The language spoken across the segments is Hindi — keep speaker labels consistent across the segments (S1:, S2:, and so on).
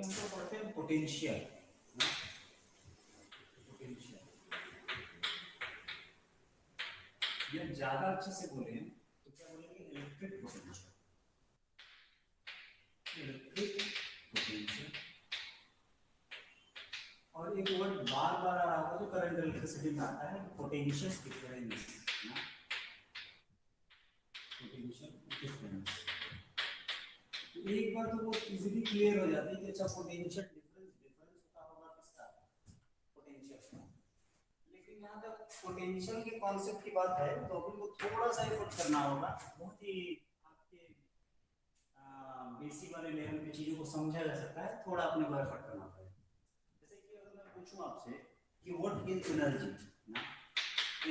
S1: अभी हम तो पढ़ते हैं पोटेंशियल। पोटेंशियल ये ज्यादा अच्छे से बोले तो क्या बोलेंगे, इलेक्ट्रिक पोटेंशियल। इलेक्ट्रिक पोटेंशियल और एक वर्ड बार बार आ रहा होगा जो करंट इलेक्ट्रिसिटी में आता है, पोटेंशियल डिफरेंस। पोटेंशियल डिफरेंस एक बार तो बहुत इजीली क्लियर हो जाती है कि अच्छा पोटेंशियल डिफरेंस होता होगा किसका, पोटेंशियल का। लेकिन यहाँ तक पोटेंशियल के कॉन्सेप्ट की बात है तो अपन को थोड़ा सा एफर्ट करना होगा, बहुत ही आपके बेसिक वाले लेवल पे चीजों को समझा जा सकता है, थोड़ा अपने को एफर्ट करना पड़ेगा। जैसे कि अगर मैं पूछूं आपसे कि व्हाट इज एनर्जी,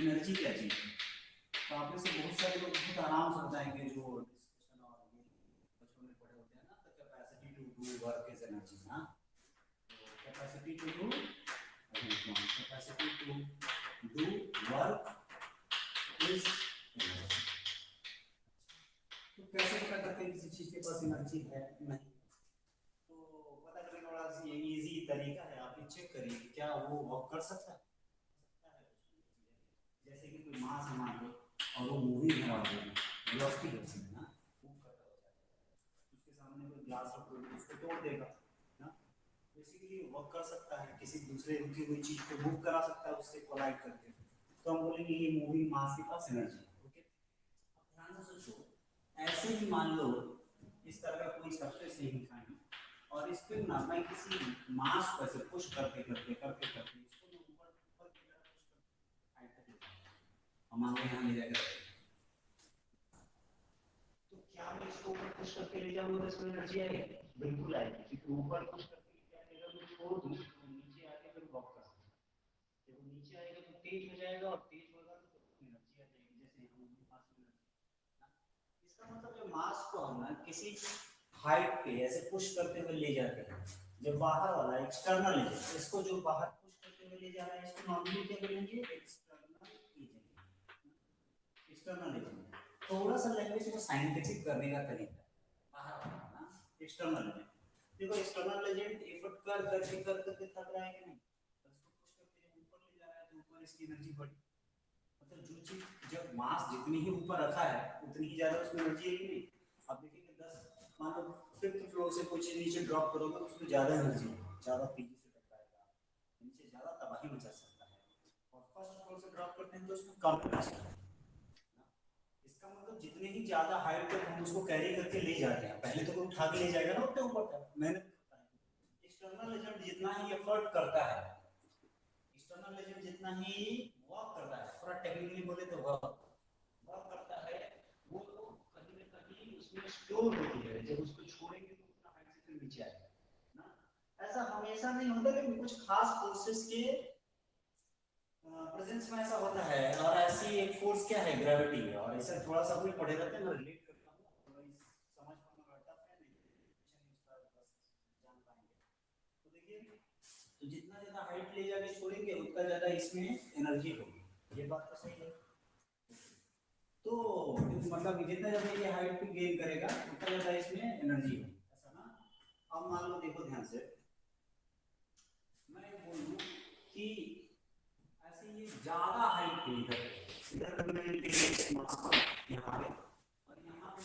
S1: एनर्जी क्या चीज है, तो आप में से बहुत सारे लोग बहुत आराम से बताएंगे जो डिस्कशन और ये बचपन में पढ़े होते हैं ना, the capacity to do work is energy ना। तो capacity to do work is energy. तो कैसे पता करते हैं किसी चीज के पास एनर्जी है नहीं, तो पता करने का बड़ा ये इजी तरीका है, आप चेक करिए कि क्या वो वर्क कर सकता है। जैसे कि कोई मास है मान लो और वो मूवी है और वेलोसिटी है ना, मूव करता हो जाता है, उसके सामने कोई ग्लास रख दो उसको तोड़ देगा ना, बेसिकली वर्क कर सकता है, किसी दूसरे रुकी हुई चीज को मूव करा सकता है उससे कोलाइड करके, तो हम बोलेंगे ये मूविंग मास के पास एनर्जी है। ओके, अब ध्यान से सोचो, ऐसे ही मान लो इस तरह का कोई सरफेस है इंसान और इस पे ना मैं किसी मास को ऐसे पुश करते करते करते करते इसको मैं ऊपर ऊपर की तरफ पुश करते हाइट तक ले जाऊंगा, मान लो यहाँ ले जाकर, तो क्या मैं इसको ऊपर पुश करके ले जाऊंगा तो इसमें एनर्जी आएगी? बिल्कुल आएगी, क्योंकि ऊपर पुश करके क्या अगर मैं छोड़ दूं तो नीचे आके फिर वॉक कर सकता है, जब नीचे आएगा तो तेज हो जाएगा और तेज होगा तो एनर्जी आ जाएगी, जैसे हम पास में एनर्जी। इसका मतलब जो मास को हम ना किसी हाइट पे ऐसे पुश करते हुए ले जाते हैं, जब बाहर वाला एक्सटर्नल है इसको जो बाहर पुश करते हुए ले जा रहा है इसको नॉर्मली क्या बोलेंगे, एक्सटर्नल एजेंट। एक्सटर्नल एजेंट थोड़ा सा लैंग्वेज को साइंटिफिक करने का तरीका है, बाहर वाला ना एक्सटर्नल एजेंट। देखो एक्सटर्नल एजेंट एफर्ट कर करके थक रहा है कि नहीं, तो इसको पुश करके जब ऊपर ले जा रहा है तो ऊपर इसकी एनर्जी बढ़ी, मतलब जो चीज जब मास जितनी ही ऊपर रखा है उतनी ही ज्यादा उसमें एनर्जी है कि नहीं। अब देखिए 10 मान लो फिफ्थ फ्लोर से कोई चीज नीचे ड्रॉप करोगे तो उसमें ज्यादा एनर्जी है, ज्यादा तेजी से टकराएगा, नीचे ज्यादा तबाही मचा सकता है, और फर्स्ट फ्लोर से ड्रॉप करते हैं तो उसमें कम एनर्जी है। इसका मतलब जितने ही ज्यादा हाइट तक हम उसको कैरी करके ले जाते हैं, पहले तो कोई उठा के ले जाएगा ना उतने ऊपर तक, मेहनत करता है। एक्सटर्नल एजेंट जितना ही एफर्ट करता है, एक्सटर्नल एजेंट जितना ही वर्क करता है, थोड़ा टेक्निकली बोले तो वर्क करता है, वो तो कहीं ना कहीं उसमें स्टोर होती है, जब उसको छोड़ेंगे तो उतना हाइट से फिर नीचे आएगा ना। ऐसा हमेशा नहीं होता, लेकिन कुछ खास फोर्सेस के प्रेजेंस में ऐसा होता है, और ऐसी एक फोर्स क्या है, ग्रेविटी है, और इसे थोड़ा सा भी पढ़े रहते हैं, मैं रिलेट करता हूँ, थोड़ा समझ पाना टफ है, नहीं उसका बस जान पाएंगे। तो देखिए, तो जितना ज्यादा हाइट ले जाके छोड़ेंगे उतना ज्यादा इसमें एनर्जी होगी, ये बात तो सही है। तो मतलब जितना ज्यादा ये हाइट पे गेन करेगा उतना ज्यादा इसमें एनर्जी होगी, ऐसा ना। अब मान लो देखो ध्यान से, मैं बोलूं कि ऐसे ये ज्यादा हाइट पे इधर मैं यहाँ पे और यहाँ पे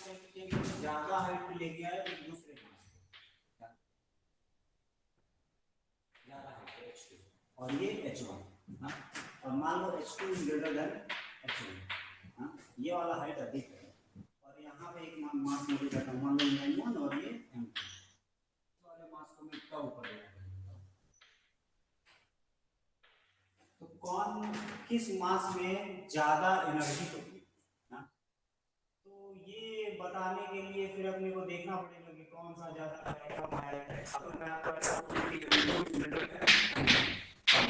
S1: ज्यादा हाइट पे ले गया है तो दूसरे ज्यादा हाइट है h2 और ये h1 और मान लो h2 is greater than h1, ये वाला हाइट अधिक है और यहाँ पे एक मास मुझे करना, मान लो m1 और ये m2 वाले मास को मैं इतना ऊपर ले जाऊंगा, तो कौन किस मास में ज्यादा एनर्जी होगी ना। तो ये बताने के लिए फिर अपने को देखना पड़ेगा कि कौन सा ज्यादा है कम है। अगर मैं आपको ऐसा बोलूं कि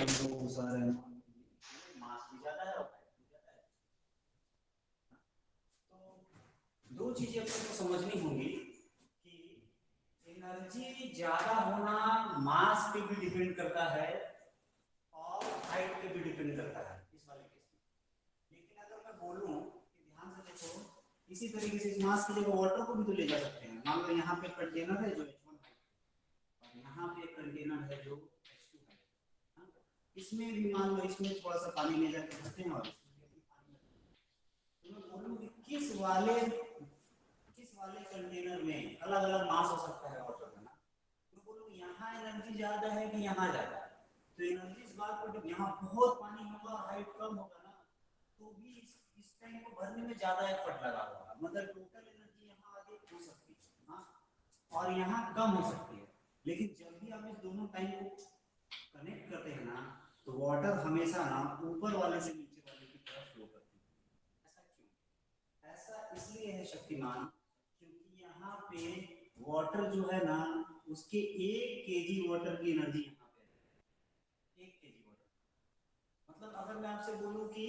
S1: तो सारे मास भी ज्यादा है और हाइट भी ज्यादा है, तो दो चीजें आपको समझनी होंगी कि एनर्जी ज्यादा होना मास पे भी डिपेंड करता है और हाइट पे भी डिपेंड करता है इस वाले केस में। लेकिन अगर मैं बोलूं कि ध्यान से देखो, इसी तरीके से इस मास की जगह वाटर को भी तो ले जा सकते हैं, मान लो यहाँ पे कंटेनर है जो h1 हाइट और यहाँ
S2: कंटेनर है जो H2 है, हाँ? इसमें भी मान लो इसमें थोड़ा सा पानी ले जाकर रखते हैं और तो मैं बोलूँ कि किस वाले कंटेनर में अलग अलग मास हो सकता है वाटर का ना, मैं बोलूँ यहाँ एनर्जी ज्यादा है कि यहाँ ज्यादा है, तो एनर्जी इस बात पर, यहाँ बहुत पानी होगा, हाइट कम होगा ना, तो भी इस टैंक को भरने में ज्यादा एफर्ट लगा होगा, मतलब टोटल एनर्जी यहाँ अधिक हो सकती है, हाँ, और यहाँ कम हो सकती है। लेकिन जब भी आप इस दोनों टैंक को कनेक्ट करते हैं ना, तो वाटर हमेशा ना ऊपर वाले से नीचे वाले की तरफ फ्लो करती है। ऐसा क्यों? ऐसा इसलिए है शक्तिमान, क्योंकि यहाँ पे वाटर जो है ना, उसके 1 kg वाटर की एनर्जी यहाँ पे है, 1 kg वाटर। मतलब अगर मैं आपसे बोलूं कि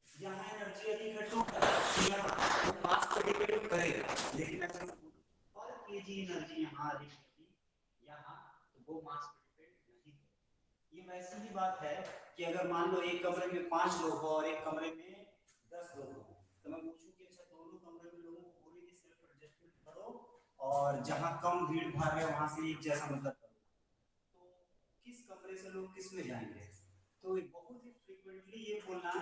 S2: यहाँ एनर्जी अधिक है तो यहाँ मास को डिपेंड करेगा, लेकिन अगर पर केजी एनर्जी यहाँ अधिक होगी यहाँ, तो वो मास पे डिपेंड नहीं है। ये वैसी ही बात है कि अगर मान लो एक कमरे में 5 लोग हो और एक कमरे में 10 लोग हो, तो मैं पूछूं कि अच्छा दोनों कमरे में लोगों को बोले कि सेल्फ एडजस्टमेंट करो और जहां कम भीड़ भाड़ है वहां से एक जैसा मतलब करो, तो किस कमरे से लोग किस में जाएंगे? तो बहुत ही फ्रीक्वेंटली ये बोलना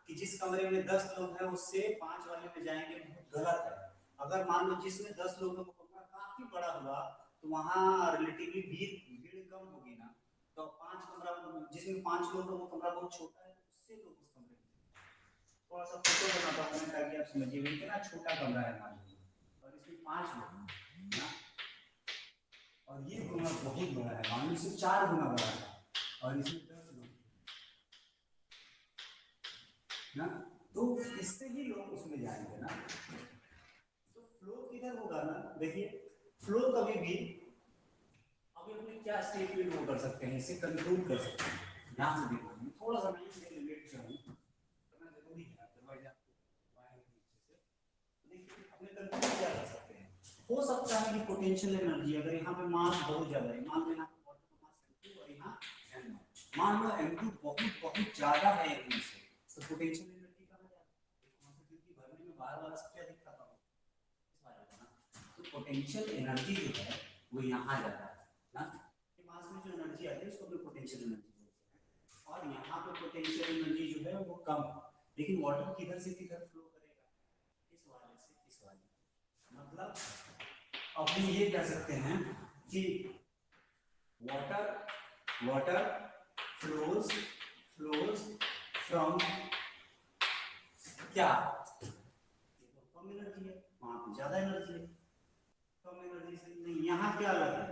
S2: कि जिस कमरे में 10 लोग हैं उससे 5 वाले में जाएंगे बहुत गलत है। अगर मान लो जिसमें 10 लोग हैं वो कमरा काफी बड़ा हुआ, तो वहां रिलेटिवली भीड़ कम होगी ना, तो 5 कमरा जिसमें 5 लोग हैं वो कमरा बहुत छोटा है, उससे लोग उस कमरे में, थोड़ा सा फोटो बनाता हूँ मैं ताकि आप समझिए कितना छोटा कमरा है मान लीजिए, और इसमें 5 लोग ना, और ये कमरा बहुत बड़ा है, मान लो इससे 4 गुना बड़ा है, और इसमें 10 लोग ना, तो इससे ही लोग उसमें जाएंगे ना। तो फ्लो किधर होगा ना, देखिए फ्लो कभी भी अभी अपने क्या स्टेट में ड्रॉ कर सकते हैं, इसे कंट्रोल कर सकते हैं। ध्यान से देखना, थोड़ा सा मैं इसे रिलेट करूं, करना जरूरी है, अदरवाइज आपको पाएंगे नीचे से। देखिए अपने कंट्रोल क्या कर सकते हैं, हो सकता है कि पोटेंशियल एनर्जी अगर यहाँ पे मास बहुत ज्यादा है, मान लो यहाँ पे वाटर का मास m2 और यहाँ m1, मान लो m2 बहुत बहुत ज्यादा है m1 से, तो पोटेंशियल एनर्जी कहाँ जाएगी, क्योंकि भरने में बाहर वाला सबसे अधिक खाता होगा इस वाले का ना, तो पोटेंशियल एनर्जी जो है वो यहाँ जाता है ना, मास में जो एनर्जी आती है उसको हम पोटेंशियल एनर्जी बोलते हैं, और यहाँ पे पोटेंशियल एनर्जी जो है वो कम, लेकिन वाटर किधर से किधर फ्लो करेगा, इस वाले से इस वाले, मतलब अब ये कह सकते हैं कि वाटर फ्लोज फ्रॉम क्या, कम एनर्जी है वहां पे ज्यादा एनर्जी है, कम एनर्जी से नहीं, यहाँ क्या अलग है,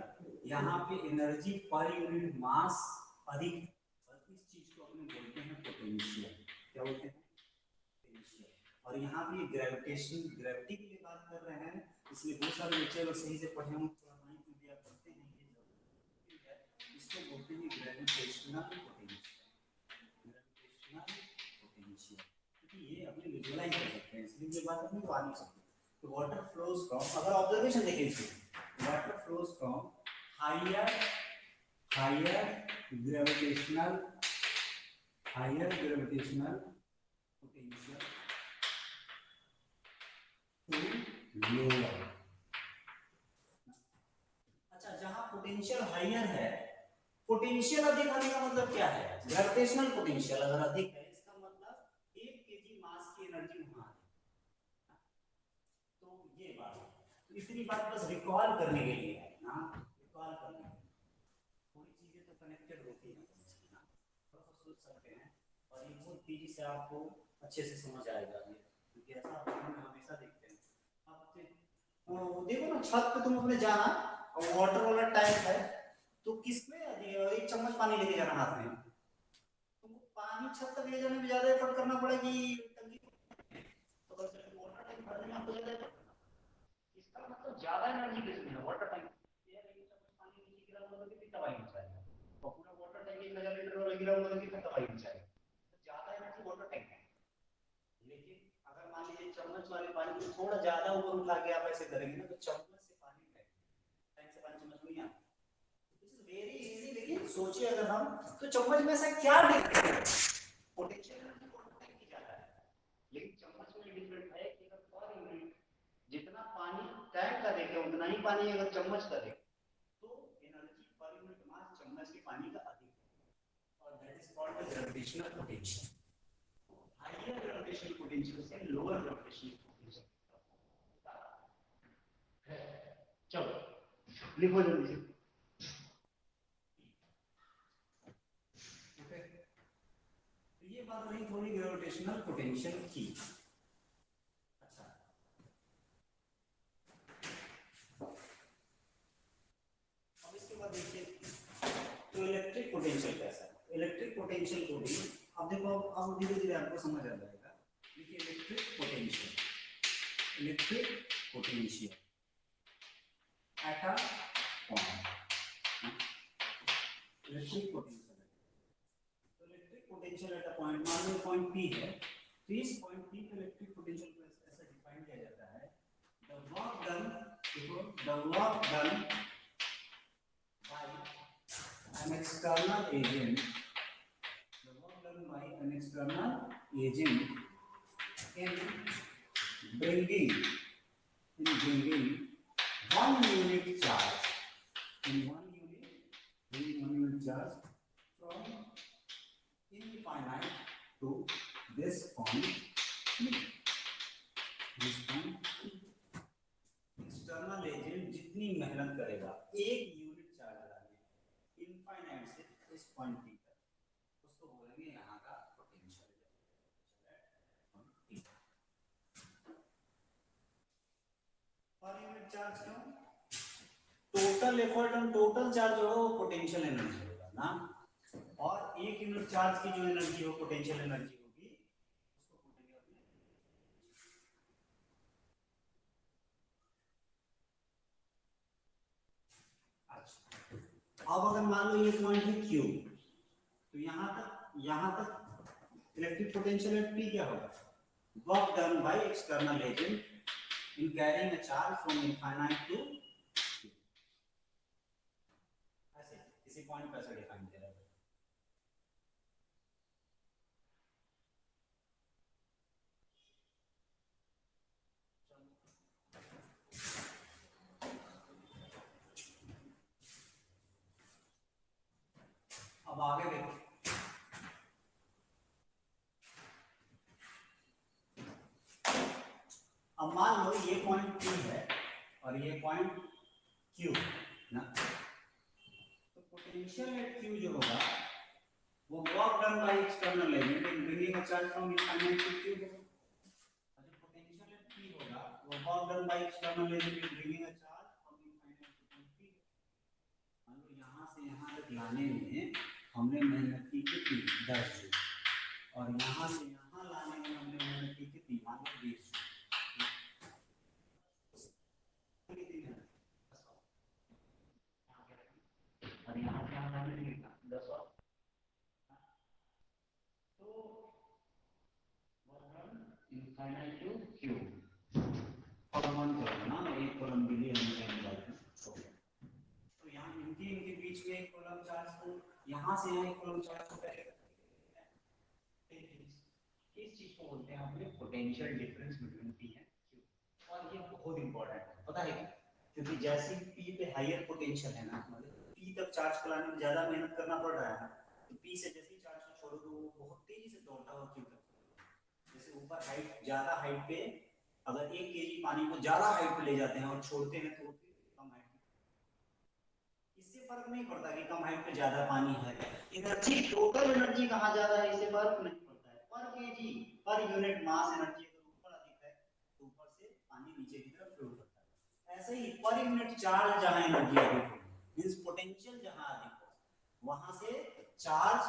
S2: यहाँ पे एनर्जी पर यूनिट मास अधिक, और इस चीज को अपने बोलते हैं पोटेंशियल, क्या बोलते हैं पोटेंशियल। और यहाँ पे ग्रेविटी की बात कर रहे हैं, इसलिए बहुत सारे बच्चे लोग सही से पढ़े होंगे, थोड़ा माइंड में भी आप पढ़ते हैं ये जरूर, ठीक है, इसको बोलते हैं ग्रेविटेशनल पोटेंशियल, क्योंकि ये अपने विजुअलाइज कर सकते हैं, इसलिए ये बात अपने को आ नहीं सकती। तो वाटर फ्लोज फ्रॉम, अगर ऑब्जर्वेशन देखिए इसमें, water flows from higher gravitational potential to lower. अच्छा, जहां पोटेंशियल हायर है, पोटेंशियल अधिक होने का मतलब क्या है, ग्रेविटेशनल पोटेंशियल अगर अधिक है इसका मतलब 1 kg मास की एनर्जी वहां है, तो ये बात है, तो इतनी बात बस रिकॉल करने के लिए है ना, रिकॉल करने के लिए, थोड़ी चीजें तो कनेक्टेड होती हैं ना, थोड़ा सा सोच सकते हैं, और ये बहुत तेजी से आपको अच्छे से समझ आएगा ये, क्योंकि ऐसा हम हमेशा देखते हैं, आप देखो ना छत पे तुम अपने जाना और वाटर वाला टैंक है, तो किसमें एक चम्मच पानी लेके जाना हाथ में, तुमको पानी छत तक ले जाने में ज्यादा एफर्ट करना पड़ेगी टंकी, तो वाटर टैंक भरने में आपको ज्यादा एफर्ट, इसका मतलब ज्यादा एनर्जी किसमें है, वाटर टैंक, यार एक चम्मच पानी नीचे गिरा हुआ तो कितनी दवाई मचाएगा, और पूरा वाटर टैंक 1000 लीटर वाला गिरा हुआ तो कितनी दवाई मचाएगा, तो ज्यादा एनर्जी वाटर टैंक है। लेकिन अगर मान लीजिए चम्मच वाले पानी को थोड़ा ज्यादा ऊपर उठा के आप ऐसे करेंगे ना, तो चम्मच से पानी टैंक से पानी चम्मच में नहीं आता, दिस इज वेरी इजी। लेकिन सोचिए अगर हम, तो चम्मच में ऐसा क्या difference, potential energy water tank की ज्यादा है, लेकिन चम्मच में डिफरेंट है कि अगर पर यूनिट जितना पानी टैंक का देखे उतना ही पानी अगर चम्मच का देखे, तो energy per unit mass gravitational potential.
S1: Higher gravitational potential से लोअर ग्रेविटेशनल पोटेंशियल। चलो लिखो जल्दी से।
S2: ये बात रही थोड़ी ग्रेविटेशनल पोटेंशियल की। अच्छा, अब इसके बाद देखिए तो इलेक्ट्रिक पोटेंशियल कैसा है। इलेक्ट्रिक पोटेंशियल को भी अब देखो, अब धीरे धीरे आपको समझ आ जाएगा। देखिए electric potential at a point, electric potential at a point, मान लो पॉइंट P है, तो इस पॉइंट P पे इलेक्ट्रिक पोटेंशियल को ऐसा डिफाइन किया जाता है, the work done by an external agent, the work done by an external agent in bringing one unit charge from infinite to this point. External agent जितनी मेहनत करेगा एक यूनिट चार्ज लाने इनफाइनाइट से इस पॉइंट P तक, उसको बोलेंगे यहाँ का पोटेंशियल। पर यूनिट चार्ज क्यों? टोटल एफर्ट और टोटल चार्ज हो पोटेंशियल एनर्जी होगा ना, और एक यूनिट चार्ज की जो एनर्जी हो पोटेंशियल एनर्जी होगी उसको बोलेंगे अपने। अच्छा, अब अगर मान लो ये पॉइंट है Q, तो यहाँ तक इलेक्ट्रिक पोटेंशियल एट P क्या होगा? Work done by external agent in carrying a charge from infinite to Q। ऐसे इसी पॉइंट पर ऐसे डिफाइन किया जाएगा। अब आगे देखो, अब मान लो ये पॉइंट P है और ये पॉइंट Q ना, तो पोटेंशियल एट Q जो होगा वो work done by external agent in bringing a charge from infinite to Q होगा। और जो पोटेंशियल एट P होगा वो work done by external agent in bringing a charge from infinite to P। मान लो यहाँ से यहाँ तक लाने में हमने मेहनत की कितनी? 10 जूल, और यहाँ से यहाँ लाने में हमने मेहनत की कितनी? मान लो 20 जूल।
S1: और यहाँ से यहाँ लाने में कितना? 10 और तो इनफाइनाइट टू Q कॉलम करो ना, एक कॉलम के लिए हमने निकाला। तो यहाँ इनके बीच में एक कॉलम चार्ज, तो यहाँ से यहाँ एक कॉलम चार्ज होता है। इस चीज को बोलते हैं हमने potential difference between P and Q, और ये बहुत इंपॉर्टेंट है, पता है क्योंकि जैसे P पे हायर पोटेंशियल है ना, मतलब P तक चार्ज को लाने में ज्यादा मेहनत करना पड़ रहा है, तो P से जैसे ही चार्ज को छोड़ो तो वो बहुत तेजी से दौड़ता हुआ Q तक। जैसे ऊपर हाइट, ज्यादा हाइट पे अगर 1 kg पानी को ज्यादा हाइट पे ले जाते हैं और छोड़ते हैं तो कम हाइट, इससे फर्क नहीं पड़ता कि कम हाइट पे ज्यादा पानी है, एनर्जी टोटल एनर्जी कहाँ ज्यादा है इससे फर्क नहीं पड़ता है। पर केजी पर यूनिट मास एनर्जी अगर ऊपर अधिक है तो ऊपर से पानी नीचे की तरफ फ्लो करता है। ऐसे ही पर यूनिट चार्ज जहां एनर्जी अधिक हो, मींस पोटेंशियल जहां अधिक हो, वहां से चार्ज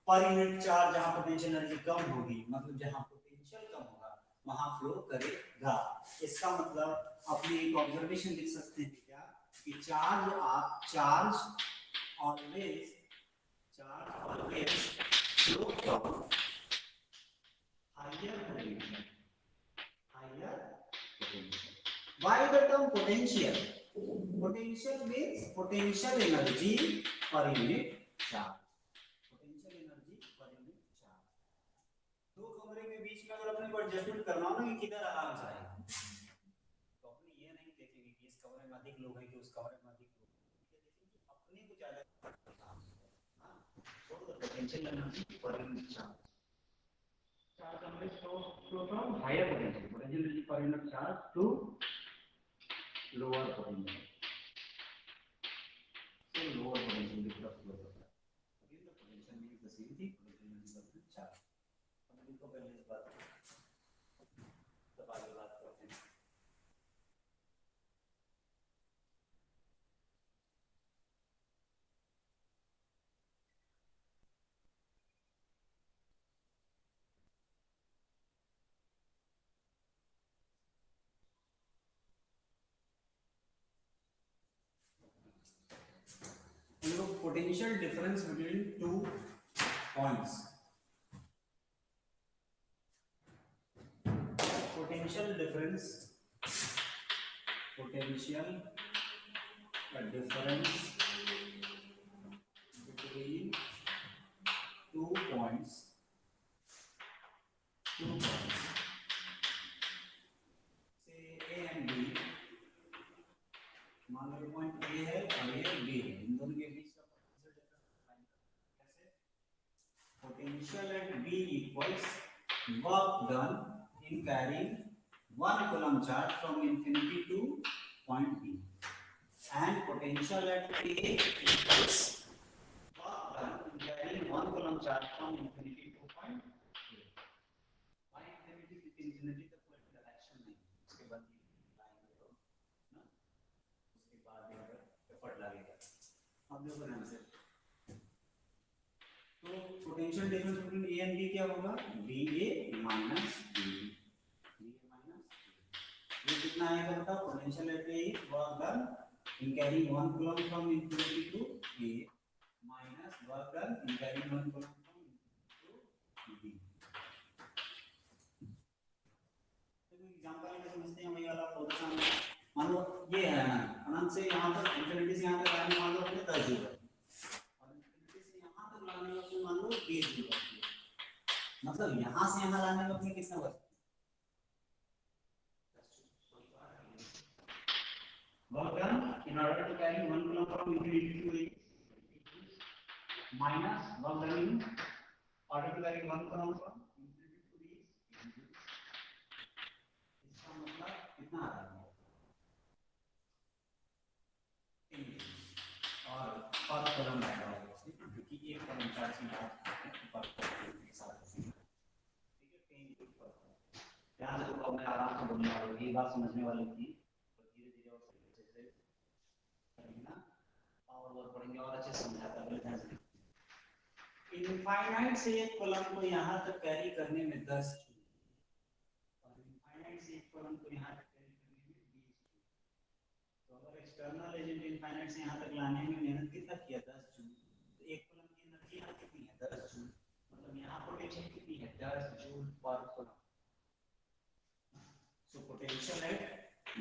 S1: पर यूनिट चार्ज जहां पोटेंशियल एनर्जी कम होगी, मतलब जहां पोटेंशियल कम होगा वहां फ्लो करेगा। इसका मतलब अपने एक ऑब्जर्वेशन लिख सकते हैं क्या कि charge always flow from higher potential. Why the term potential? Potential means potential energy per unit charge. Potential energy per unit charge. दो कमरे के बीच में अगर अपने को एडजस्टमेंट करना हो ना कि किधर आराम से आएगा, तो अपने ये नहीं देखेंगे कि इस कमरे में अधिक लोग हैं कि उस कमरे में अधिक लोग हैं, ये देखेंगे अपने को ज्यादा। हाँ, so the potential energy per unit charge. Charge conveys flow from higher potential. Potential energy per unit charge to lower potential. So lower potential is the flow.
S2: Again the potential means the same thing. Potential energy per unit charge. हम इनको पहले इस बात तब आगे बात करते हैं. Potential difference between two points. Potential difference between two points. Say A and B. मान लो पॉइंट A है और ये B है. इन दोनों के बीच का पोटेंशियल डिफरेंस फाइंड करना है. कैसे? Potential at B equals work done in carrying 1 coulomb charge from infinity to point B, and potential at A equals work done in carrying 1 coulomb charge from infinity to point A. Why infinity? Infinity तक कोई डायरेक्शन नहीं, उसके बाद लाइन करो ना, उसके बाद यहाँ पर एफर्ट लगेगा. अब देखो ध्यान से, तो potential difference between A and B क्या होगा? VA minus VB. ये कितना आएगा बताओ? Potential at A is work done in carrying 1 coulomb from infinity to A minus work done in carrying 1 coulomb from infinity to B. तो एग्जांपल में समझते हैं. वही वाला बहुत आसान है. मान लो ये है ना, अनंत से यहां तक, इनफिनिटी से यहां तक आने मान लो अपने 10 जूल, और इनफिनिटी से यहां तक लाने में अपने मान लो 20 जूल. मतलब यहां से यहां लाने में अपने कितना बचता है? Work done in order to carry 1 coulomb from infinity to A minus work done in order to carry 1 coulomb from infinity to B. इसका मतलब कितना आ रहा है? और पर कूलम आएगा क्योंकि एक कूलम चार्ज की बात करते हैं पर कूलम के साथ. ठीक है, 10 जूल पर. ध्यान से तो मैं आराम से बोलने वाला हूँ. ये बात समझने वाली थी. और पढ़ेंगे और अच्छे समझाता है. इनफाइनाइट से एक कॉलम को यहां तक कैरी करने में 10 जूल, और इनफाइनाइट से एक कॉलम को यहां तक कैरी करने में 20 जूल. तो अगर एक्सटर्नल एजेंट इनफाइनाइट से यहां तक लाने में मेहनत कितना किया? 10 जूल. तो एक कॉलम की एनर्जी यहां कितनी है? 10 जूल. मतलब यहां पोटेंशियल कितनी है? 10 जूल पर column. So potential at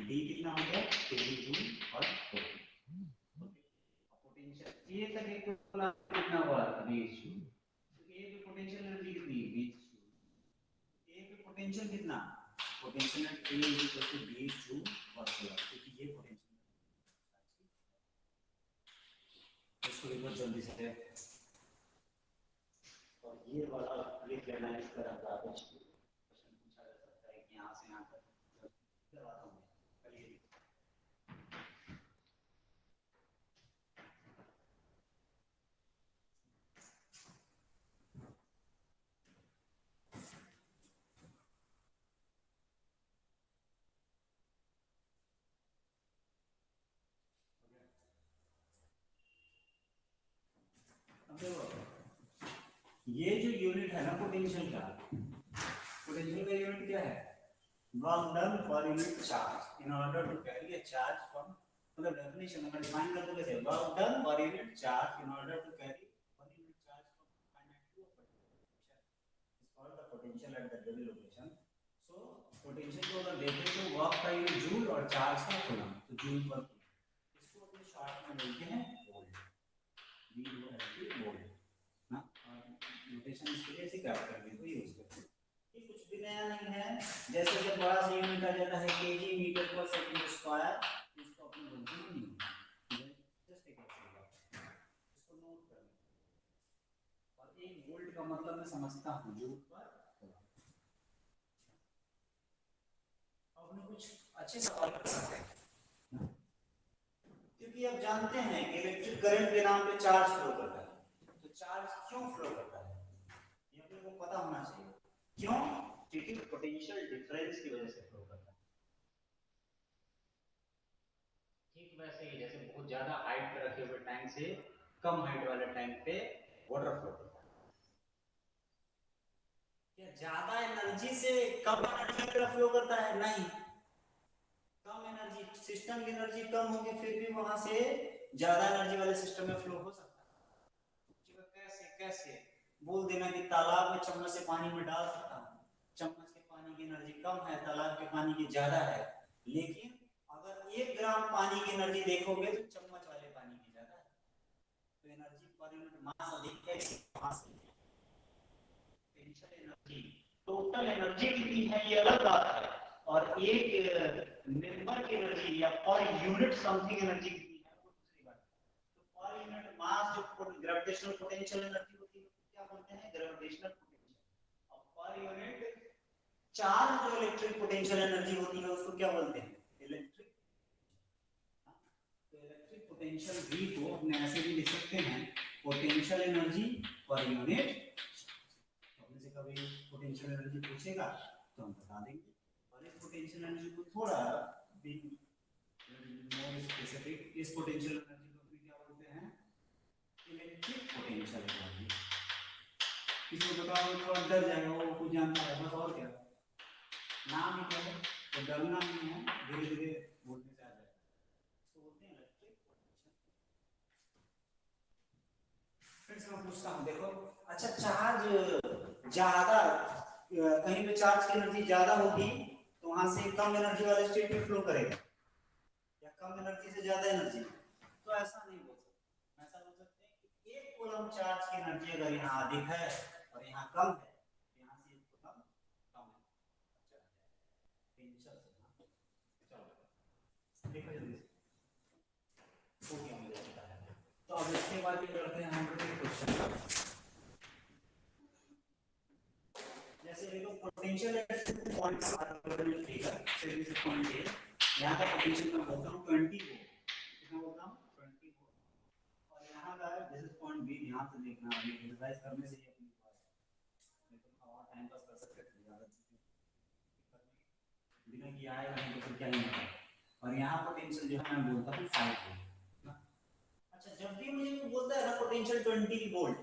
S2: D कितना हो गया? 20 जूल पर कॉलम. ए तक एक कूलम कितना हुआ? 20 जूल. तो ए पे पोटेंशियल एनर्जी कितनी? 20 जूल. ए पे पोटेंशियल कितना? Potential at A is equal to 20 joule per coulomb. क्योंकि ये पोटेंशियल इसको एक बार जल्दी से, और ये वाला लिख लेना. इस तरह का कुछ क्वेश्चन पूछा जा सकता है कि यहां से यहां तक करवाता हूं. चलिए ये जो यूनिट है ना पोटेंशियल का, पोटेंशियल का यूनिट क्या है? Work done per unit charge in order to carry a charge from. मतलब डेफिनेशन में डिफाइन कर दो कैसे? Work done per unit charge in order to carry 1 unit charge from finite to a particular location is called the potential at the given location. So potential को अगर देखें तो वर्क का यूनिट जूल और चार्ज का कूलम, तो जूल पर कूलम. इसको अपने शॉर्ट में बोलते हैं वोल्ट. वोल्ट ना, नोटेशन इसके लिए ऐसे कैपिटल V को यूज करते हैं. ये कुछ भी नया नहीं है. जैसे जब बड़ा सा यूनिट आ जाता है केजी मीटर पर सेकंड स्क्वायर, इसको अपने बोलते हैं न्यूटन. जस्ट एक एक्सरसाइज इसको नोट कर लें. और 1 वोल्ट का मतलब मैं समझता हूँ जूल पर कूलम। अब हम कुछ अच्छे सवाल कर सकते हैं, क्योंकि आप जानते हैं कि इलेक्ट्रिक करंट के नाम पे चार्ज फ्लो करता है, तो चार्ज क्यों फ्लो करता है ये अपने को पता होना चाहिए। क्यों?
S1: क्योंकि पोटेंशियल डिफरेंस की वजह से फ्लो करता है। ठीक वैसे ही जैसे बहुत ज्यादा हाइट पे रखे हुए टैंक से कम हाइट वाले टैंक पे वाटर फ्लो करता है।
S2: क्या ज्यादा एनर्जी से कम एनर्जी की तरफ फ्लो करता है? नहीं, कम एनर्जी, सिस्टम की एनर्जी कम होगी फिर भी वहां से ज्यादा एनर्जी वाले सिस्टम में फ्लो हो सकता है। कैसे कैसे बोल देना कि तालाब में चम्मच से पानी में डाल सकता हूँ, चम्मच के पानी की एनर्जी कम है, तालाब के पानी की ज्यादा है, लेकिन अगर 1 ग्राम पानी की एनर्जी देखोगे तो चम्मच वाले पानी की ज्यादा है। तो एनर्जी पर यूनिट मास अधिक है, मास
S1: पोटेंशियल एनर्जी, टोटल एनर्जी कितनी है ये अलग बात है, और एक मेंबर की एनर्जी या पर यूनिट समथिंग एनर्जी कितनी है वो दूसरी बात है। तो पर यूनिट मास जो ग्रेविटेशनल पोटेंशियल एनर्जी होती है क्या बोलते हैं? Gravitational potential. और पर यूनिट चार्ज जो इलेक्ट्रिक पोटेंशियल एनर्जी होती है उसको क्या बोलते हैं? इलेक्ट्रिक।
S2: तो इलेक्ट्रिक पोटेंशियल V को अपने ऐसे भी लिख सकते हैं, पोटेंशियल एनर्जी पर यूनिट। अपने से कभी पोटेंशियल एनर्जी पूछेगा तो हम बता देंगे, और इस पोटेंशियल एनर्जी को थोड़ा भी मोर स्पेसिफिक, इस पोटेंशियल एनर्जी को अपने क्या बोलते हैं? Electric potential energy. इसको बताओ थोड़ा डर जाएगा, वो कुछ जानता है बस, और क्या नाम ही क्या है, तो डरना नहीं है, धीरे धीरे बोलने से आ जाएगा। इसको बोलते हैं इलेक्ट्रिक पोटेंशियल। फिर से मैं पूछता हूँ, देखो अच्छा चार्ज ज्यादा, कहीं पे चार्ज की एनर्जी ज्यादा होगी तो वहां से कम एनर्जी वाले स्टेट में फ्लो करेगा, या कम एनर्जी से ज्यादा एनर्जी। तो ऐसा नहीं बोल सकते, ऐसा बोल सकते हैं कि 1 कूलम चार्ज की एनर्जी अगर यहाँ अधिक है और यहाँ कम है, यहाँ से 1 कूलम कम है। अच्छा टेंशन से, चलो देखो जल्दी से हो गया मुझे लगता है। तो अब इसके बाद ये करते हैं हम क्वेश्चन, जैसे देखो पोटेंशियल एट 2.5 फिगर से दिस पॉइंट है, यहां का पोटेंशियल मैं बोलता हूं 20 वोल्ट, कितना बोलता हूं 20 वोल्ट, और यहां का दिस इज पॉइंट बी, ध्यान से देखना, अभी विजुअलाइज करने से ही अपनी बात है, नहीं तो और टाइम पास कर सकते थे ज्यादा बिना किया आएगा नहीं तो फिर क्या ही होगा। और यहां पोटेंशियल जो है मैं बोलता हूं 5 वोल्ट। अच्छा जब भी मुझे कोई बोलता है ना पोटेंशियल 20 वोल्ट,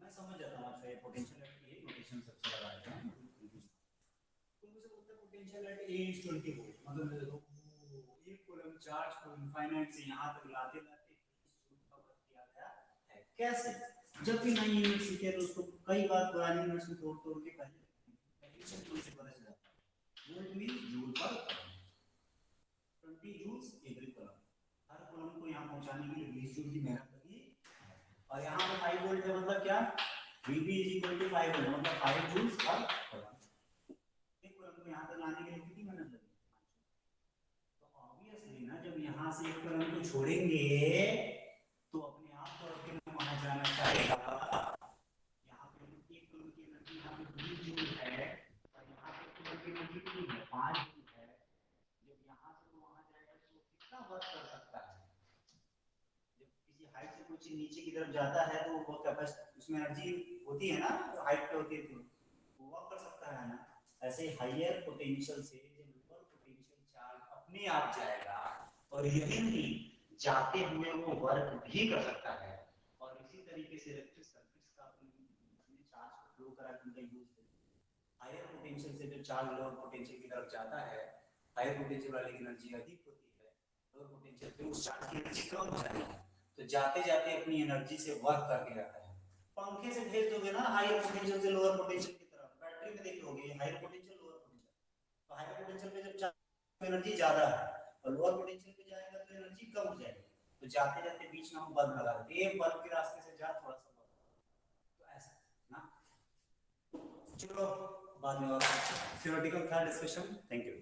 S2: मैं समझ जाता हूं अच्छा ये पोटेंशियल ये नोटेशन सबसे लगा देते हैं, तो मुझे बोलता है potential at A is 20 volt, मतलब देखो 1 कूलम चार्ज को इनफाइनाइट से यहां तक लाते लाते 20 जूल का वर्क किया गया है। कैसे? जब भी नई यूनिट सीखे तो उसको कई बार पुरानी यूनिट्स में तोड़ तोड़ के पहले एडिशन टू से पता चला volt means joule per coulomb, 20 joules every coulomb, हर कूलम को यहां पहुंचाने के लिए 20 जूल की मेहनत लगी। और यहां पे 5 वोल्ट है मतलब क्या, Vp = 5 वोल्ट, मतलब 5 जूल्स पर कूलम, एक कूलम को यहां तक लाने के लिए कितनी मेहनत लगी। तो ऑब्वियसली ना जब यहां से एक कूलम को छोड़ेंगे तो अपने आप तो आपके वहां जाना चाहेगा, यहां पे एक कूलम की एनर्जी यहां पे 20 जूल है और यहां पे कूलम की एनर्जी कितनी है 5 जूल है, जब यहां से वो वहां जाएगा तो कितना वर्क कर सकता है। जब किसी हाइट से कुछ नीचे की तरफ जाता है तो वो कैपेसिटी उसमें एनर्जी होती है ना, हाइट पे होती है तो वो वर्क कर सकता है ना। ऐसे हायर पोटेंशियल से जब लोअर पोटेंशियल चार्ज अपने आप जाएगा और यही नहीं जाते हुए वो वर्क भी कर सकता है। और इसी तरीके से इलेक्ट्रिक सर्किट्स का अपने चार्ज को फ्लो करा के उनका यूज हायर पोटेंशियल से जो चार्ज लोअर पोटेंशियल की तरफ जाता है, हायर पोटेंशियल वाली की एनर्जी अधिक होती है, लोअर पोटेंशियल पे उस चार्ज की एनर्जी कम हो जाती है, तो जाते जाते अपनी एनर्जी से वर्क करके जाता है। पंखे से भेज दोगे ना हायर पोटेंशियल से लोअर पोटेंशियल की तरफ, बैटरी में देख लोगे हायर पोटेंशियल लोअर पोटेंशियल, तो हायर पोटेंशियल पे जब चार्ज एनर्जी ज्यादा है और लोअर पोटेंशियल पे जाएगा तो एनर्जी कम हो जाएगी, तो जाते जाते बीच में हम बल्ब लगा देते हैं, एक बल्ब के रास्ते से जा थोड़ा सा बल्ब, तो ऐसा ना। चलो बाद में और थ्योरेटिकल था डिस्कशन। Thank you.